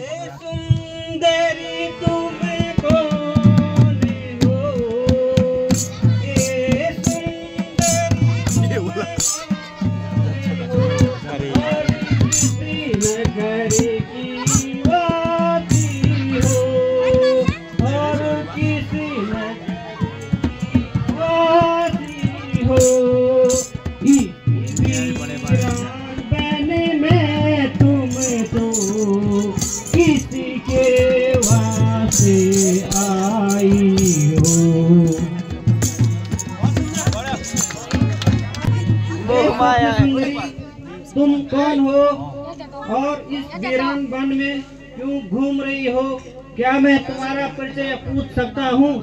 सुंदरी तुम कौन हो, ये सुंदरी श्रीनगर की वासी हो और किसी वासी हो। बने में तुम तो किसी के वास्ते आई हो। तुम कौन हो और इस वीरान वन में क्यों घूम रही हो? क्या मैं तुम्हारा परिचय पूछ सकता हूँ?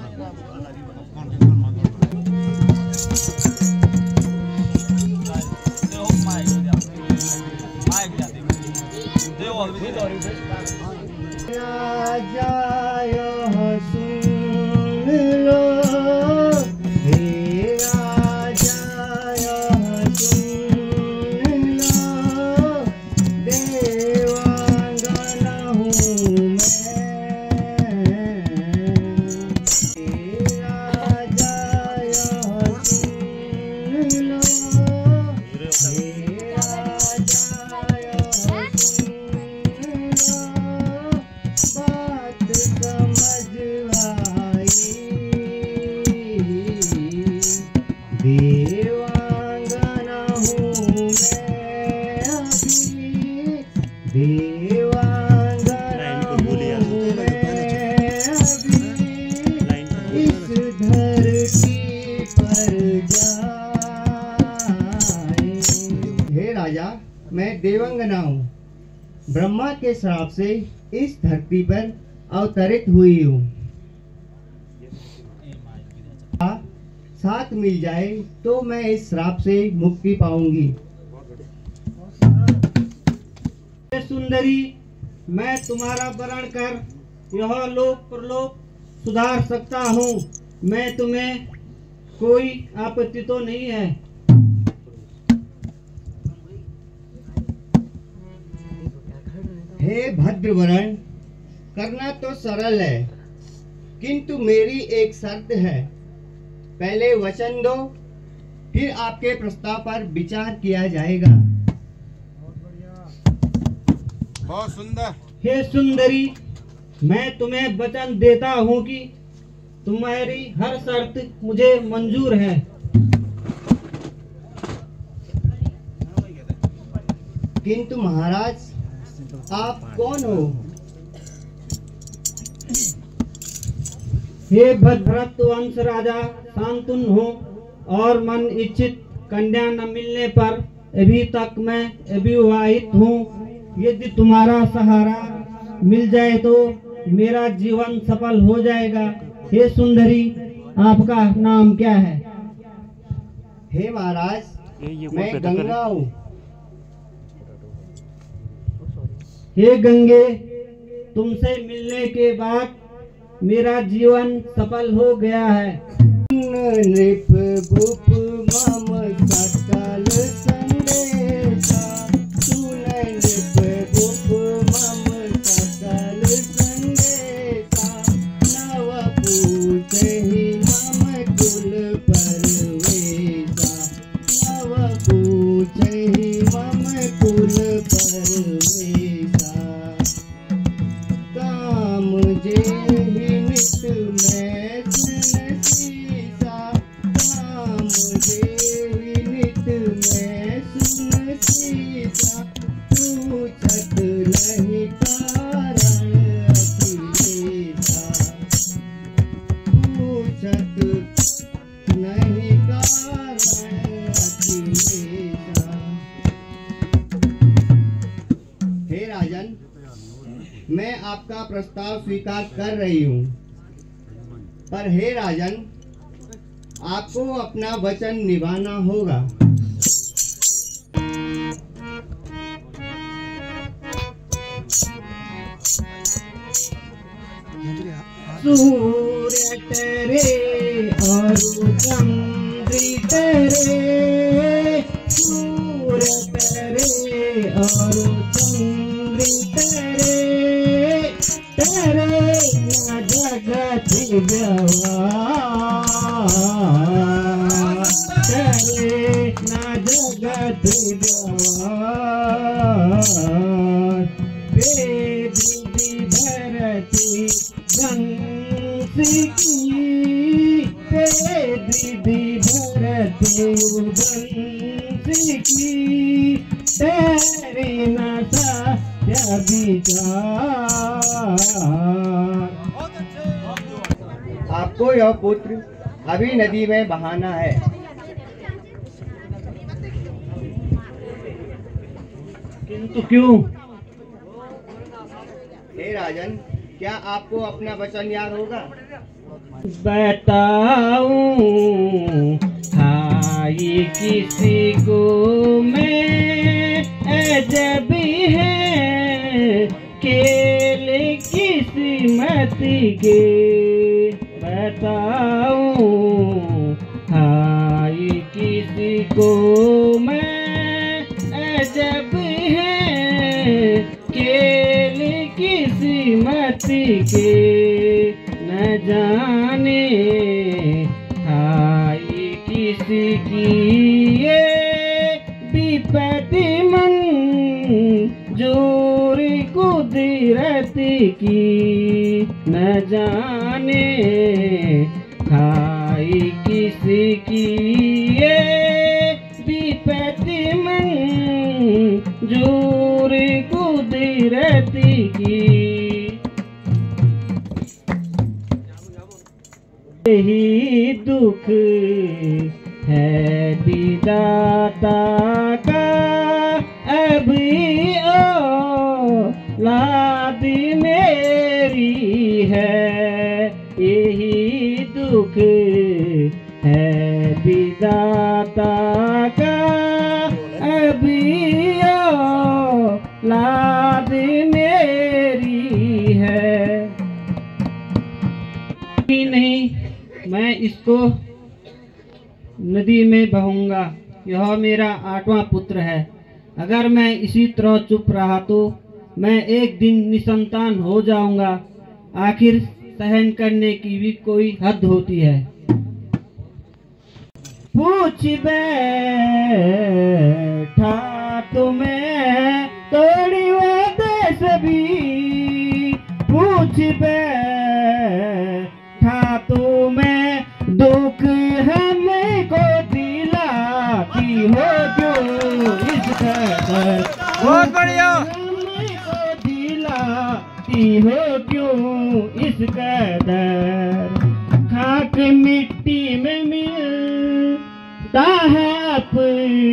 सुन लो हे राजा सुन लो, देवांगना हूँ मैं। हे राजा सुन लो, हे राजा बात समझ आई, देवांगना हूँ मैं अभी, देवांगना हूँ मैं अभी, इस धरती पर जाए। हे राजा, मैं देवांगना हूँ, ब्रह्मा के श्राप से इस धरती पर अवतरित हुई हूँ। साथ मिल जाए तो मैं इस श्राप से मुक्ति पाऊंगी। सुंदरी, मैं तुम्हारा वरण कर यह लोक परलोक सुधार सकता हूँ। मैं तुम्हें कोई आपत्ति तो नहीं है। हे भद्रवरण, करना तो सरल है, किंतु मेरी एक शर्त है। पहले वचन दो, फिर आपके प्रस्ताव पर विचार किया जाएगा। बहुत सुंदर। हे सुंदरी, मैं तुम्हें वचन देता हूँ कि तुम्हारी हर शर्त मुझे मंजूर है। किंतु महाराज, आप कौन हो? हे भद्रत वंश राजा शांतनु हो और मन इच्छित कन्या न मिलने पर अभी तक मैं अविवाहित हूँ। यदि तुम्हारा सहारा मिल जाए तो मेरा जीवन सफल हो जाएगा। हे सुंदरी, आपका नाम क्या है? हे महाराज, मैं गंगा हूँ। हे गंगे, तुमसे मिलने के बाद मेरा जीवन सफल हो गया है। नृप भूप मम सकल संदेशा, सुन नृप भूप मम सकल संदेशा, नव पूजहि मम कुल परवेशा, नव पूजहि मम कुल परवेशा, काम जेहि नित मैं सुनसीसा, काम जेहि नित मैं सुनसीसा, पूछत नहीं कारण अखिलेशा, पूछत नहीं कारण अखिलेशा। हे राजन, मैं आपका प्रस्ताव स्वीकार कर रही हूँ, पर हे राजन, आपको अपना वचन निभाना होगा। सूर्य तेरे और चंद्र तेरे, सूर्य तेरे और चंद्र तेरे, करे न जगत व्यवहार, करे न जगत व्यवहार। वेद विभरति वंशी की, वेद विभरति वंशी की, तेरे न सत्य विचार। आपको यह पुत्र अभी नदी में बहाना है। किंतु क्यों? हे राजन, क्या आपको अपना वचन याद होगा? बताऊं हाई किसी को मैं अजबी है, केले किस्मती के। बताऊं हाई किसी को मैं अजब है, केले किस्मती के। न जाने हाई किसी की ये विपत्ति मंजूर कुदरत की। न जाने हाई किसी की ये विपत्ति मंजूर कुदरत की। यही दुख है विधाता का, अभी औलाद मेरी है। यही दुख है विधाता का, अभी औलाद मेरी है। नहीं, मैं इसको नदी में बहूंगा। यह मेरा 8वां पुत्र है। अगर मैं इसी तरह चुप रहा तो मैं एक दिन निसंतान हो जाऊंगा। आखिर सहन करने की भी कोई हद होती है। पूछ बैठा तुम्हें तोड़ी वादे सभी, पूछ बैठा तुम्हें दुख हमको दिलाती हो क्यों इस कदर। बहुत बढ़िया। हमको दिलाती हो क्यों इस कदर। खाक मिट्टी में मिलता है अपना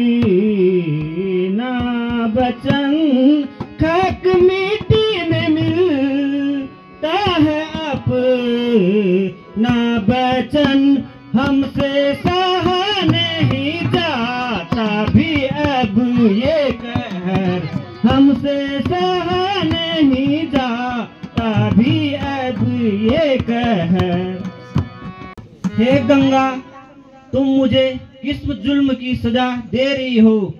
बचन, खाक मिट्टी में मिलता है अपना बचन। हमसे सहा नहीं जाता भी अब ये कहर, हमसे सहा नहीं जाता भी अब ये कहर। हे गंगा, तुम मुझे किस जुल्म की सजा दे रही हो।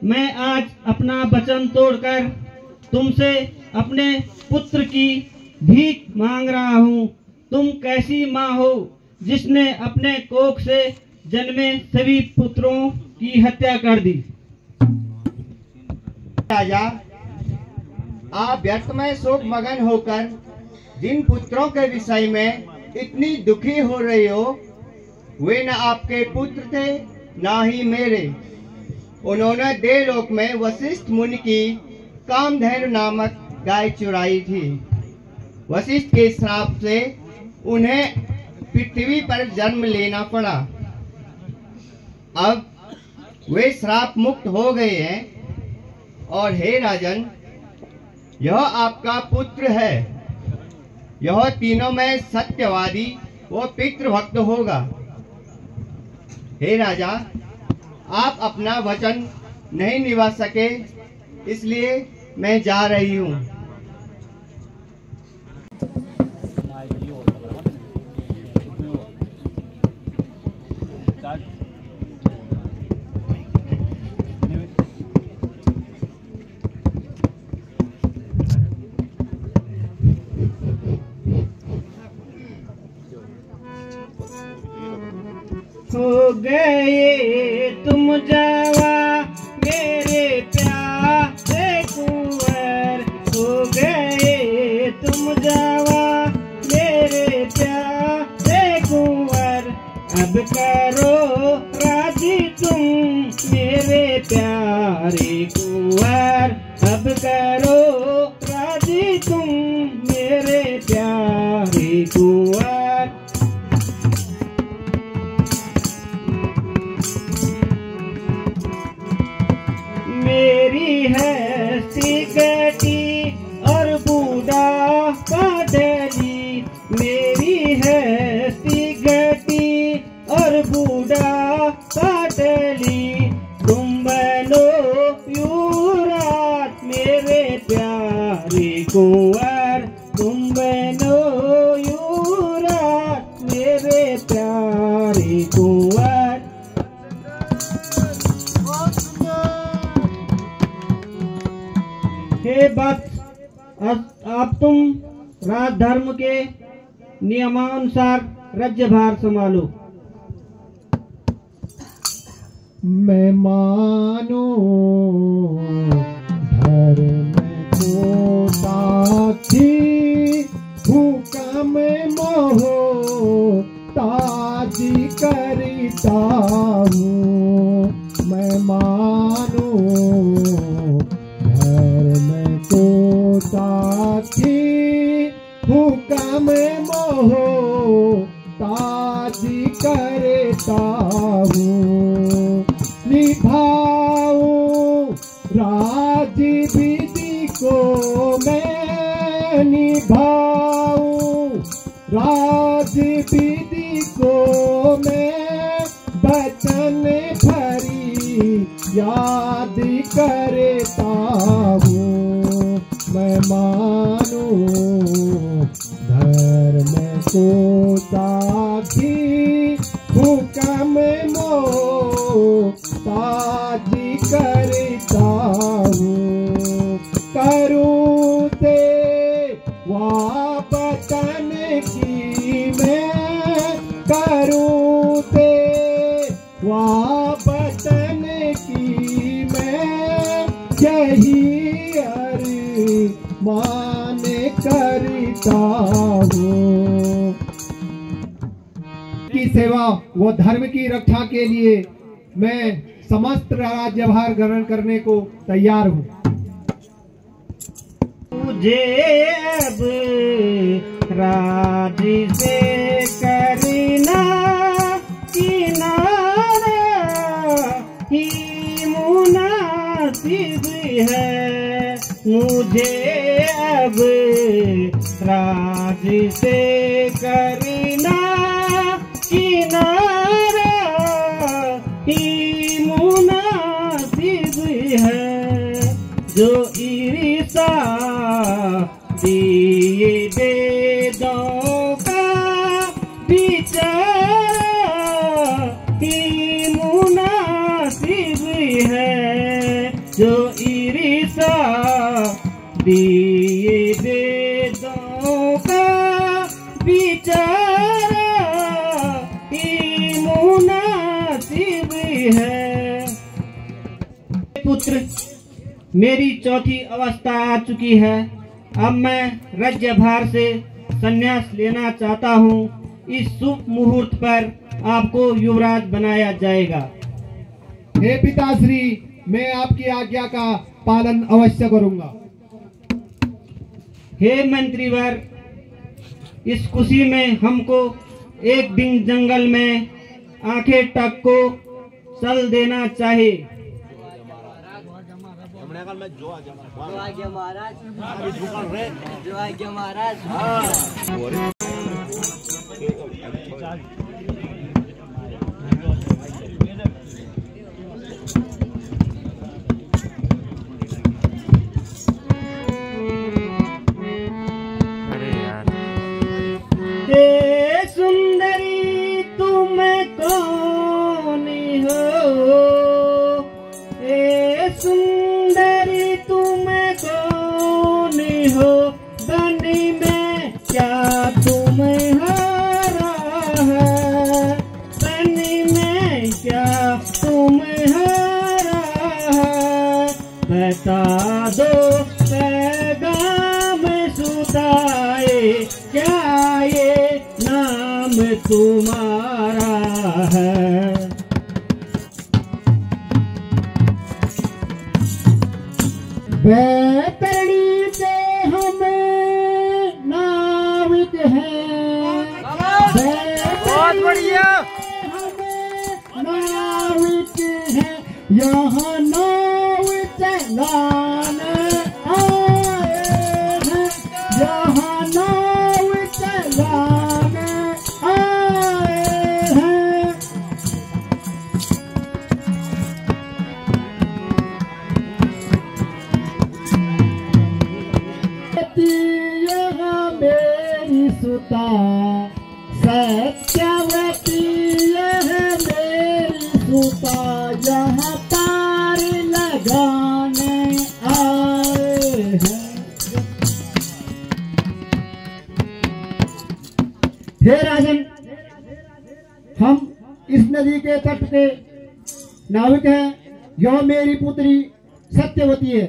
मैं आज अपना वचन तोड़कर तुमसे अपने पुत्र की भीख मांग रहा हूँ। तुम कैसी माँ हो जिसने अपने कोख से जन्मे सभी पुत्रों की हत्या कर दी। राजा, आप व्यर्थ में शोक मगन होकर जिन पुत्रों के विषय में इतनी दुखी हो रहे हो, वे न आपके पुत्र थे न ही मेरे। उन्होंने देवलोक में वशिष्ठ मुनि की कामधेनु नामक गाय चुराई थी। वशिष्ठ के श्राप से उन्हें पृथ्वी पर जन्म लेना पड़ा। अब वे श्राप मुक्त हो गए हैं। और हे राजन, यह आपका पुत्र है। यह तीनों में सत्यवादी व पितृभक्त होगा। हे राजा, आप अपना वचन नहीं निभा सके, इसलिए मैं जा रही हूँ। प्यारे कुंवर, अब करो राजी तुम मेरे प्यारे कुंवर। मेरी हस्ती कटी और बूढ़ा पाटली, मेरी हस्ती कटी और बूढ़ा पाटली, तुम बनो युवराज मेरे प्यारे कुंवर, तुम बनो युवराज मेरे प्यारे कुंवर। हे वत्स, अब तुम राज धर्म के नियमानुसार राज्यभार संभालो। मैं मानो धर्म को साक्षी, हुक्म मोह ताजी करता हूँ। मैं मानो धर्म को साक्षी, हुक्म मोह ताजी करता हूँ। निभाऊं राज विधि को मैं, निभाऊं राज विधि को मैं, बचन भरी याद करता हूँ। मैं मानूं धर्म को साक्षी, हुक्म मोह ताजी करता हूँ। करूँ सेवा वतन की मैं, करूँ सेवा वतन की मैं, यही अरमान करता हूँ। की सेवा व धर्म की रक्षा के लिए मैं समस्त राज्यभार ग्रहण करने को तैयार हूँ। मुझे अब राज से करना किनारा ही मुनासिब है, मुझे अब राज से करना किनारा ही मुनासिब है। जो ईर्षा दिए वेदों का विचार ही मुनासिब है, जो ईर्षा दिए वेदों का विचार ही मुनासिब है। पुत्र, मेरी चौथी अवस्था आ चुकी है, अब मैं राज्यभार से संन्यास लेना चाहता हूँ। इस शुभ मुहूर्त पर आपको युवराज बनाया जाएगा। हे पिताश्री, मैं आपकी आज्ञा का पालन अवश्य करूंगा। हे मंत्रीवर, इस खुशी में हमको एक दिन जंगल में आंखें टक को चल देना चाहिए। जो आज्ञा महाराज। हे सुंदरी तुम कौन हो, हे सुंदरी तुम कौन हो, बन में क्या तुम्हारा है, बन में क्या तुम्हारा है, बता दो पैगाम सुदाए, क्या ये नाम तुम्हारा है। बैतरणी के हम नाविक हैं, बहुत बढ़िया। हम नाविक हैं, यहाँ नाव चलाने आए हैं, यहाँ नाव चलाने आए हैं। यहाँ मेरी सुता सत्यवती, यह मेरी सुता यहाँ तार लगाने आए हैं। हे राजन, हम इस नदी के तट पे नाविक हैं, यह मेरी पुत्री सत्यवती है।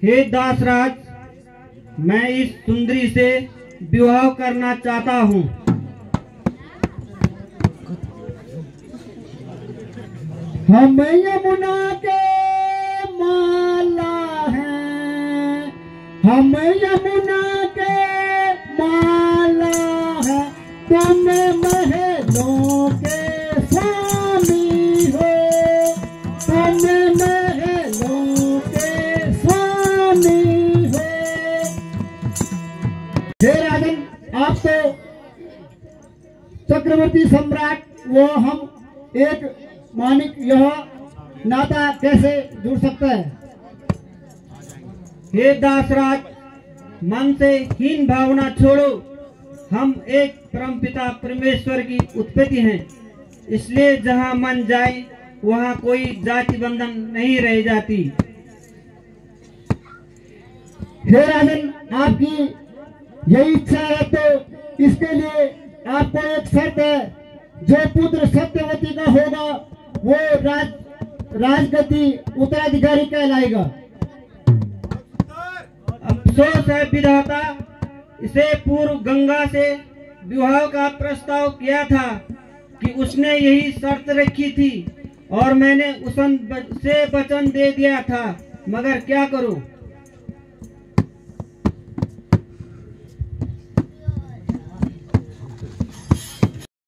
हे दासराज, मैं इस सुंदरी से विवाह करना चाहता हूँ। हम यमुना के माला हैं, हम यमुना के माला हैं, तुम महलों के स्वामी हो, तुम महलों के स्वामी हो। हे राजन, आप तो चक्रवर्ती सम्राट, वो हम एक मानिक, यह नाता कैसे जुड़ सकता है? हे दासराज, मन से हीन भावना छोड़ो। हम एक परमपिता परमेश्वर की उत्पत्ति हैं, इसलिए जहाँ मन जाए वहाँ कोई जाति बंधन नहीं रह जाती। हे राजन, आपकी यही इच्छा है तो इसके लिए आपको एक शर्त है, जो पुत्र सत्यवती का होगा वो राजगद्दी उत्तराधिकारी कहलाएगा। अफसोस है विधाता, इसे पूर्व गंगा से विवाह का प्रस्ताव किया था कि उसने यही शर्त रखी थी और मैंने उसे वचन दे दिया था, मगर क्या करूं।